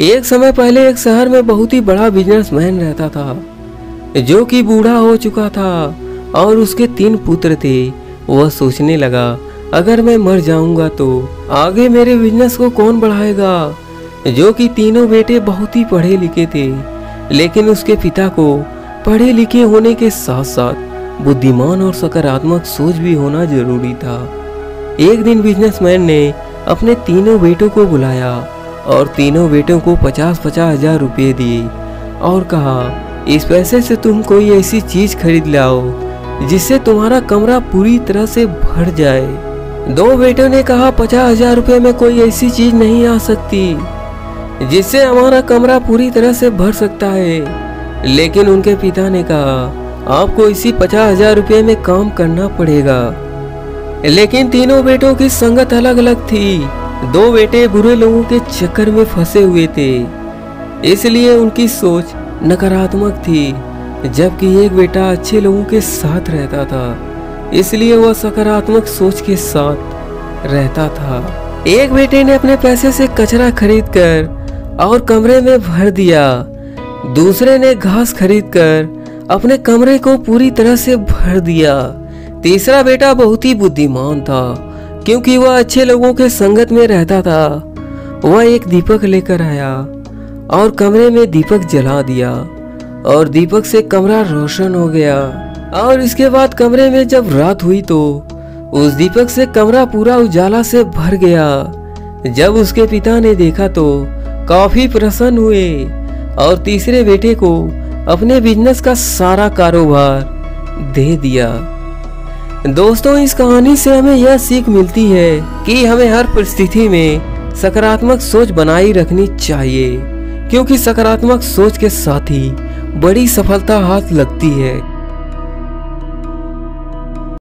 एक समय पहले एक शहर में बहुत ही बड़ा बिजनेसमैन रहता था जो कि बूढ़ा हो चुका था और उसके 3 पुत्र थे। वह सोचने लगा, अगर मैं मर जाऊंगा तो आगे मेरे बिजनेस को कौन बढ़ाएगा। जो कि तीनों बेटे बहुत ही पढ़े लिखे थे, लेकिन उसके पिता को पढ़े लिखे होने के साथ साथ बुद्धिमान और सकारात्मक सोच भी होना जरूरी था। एक दिन बिजनेसमैन ने अपने तीनों बेटों को बुलाया और तीनों बेटों को 50-50 हजार रुपये दिए और कहा, इस पैसे से तुम कोई ऐसी चीज खरीद लाओ जिससे तुम्हारा कमरा पूरी तरह से भर जाए। 2 बेटों ने कहा, 50,000 रुपये में कोई ऐसी चीज नहीं आ सकती जिससे हमारा कमरा पूरी तरह से भर सकता है। लेकिन उनके पिता ने कहा, आपको इसी 50,000 रुपये में काम करना पड़ेगा। लेकिन तीनों बेटों की संगत अलग अलग थी। 2 बेटे बुरे लोगों के चक्कर में फंसे हुए थे, इसलिए उनकी सोच नकारात्मक थी, जबकि एक बेटा अच्छे लोगों के साथ रहता था, इसलिए वह सकारात्मक सोच के साथ रहता था। एक बेटे ने अपने पैसे से कचरा खरीदकर और कमरे में भर दिया। दूसरे ने घास खरीदकर अपने कमरे को पूरी तरह से भर दिया। तीसरा बेटा बहुत ही बुद्धिमान था, क्योंकि वह अच्छे लोगों के संगत में रहता था। वह एक दीपक लेकर आया और कमरे में दीपक जला दिया और दीपक से कमरा रोशन हो गया। और इसके बाद कमरे में जब रात हुई तो उस दीपक से कमरा पूरा उजाला से भर गया। जब उसके पिता ने देखा तो काफी प्रसन्न हुए और तीसरे बेटे को अपने बिजनेस का सारा कारोबार दे दिया। दोस्तों, इस कहानी से हमें यह सीख मिलती है कि हमें हर परिस्थिति में सकारात्मक सोच बनाए रखनी चाहिए, क्योंकि सकारात्मक सोच के साथ ही बड़ी सफलता हाथ लगती है।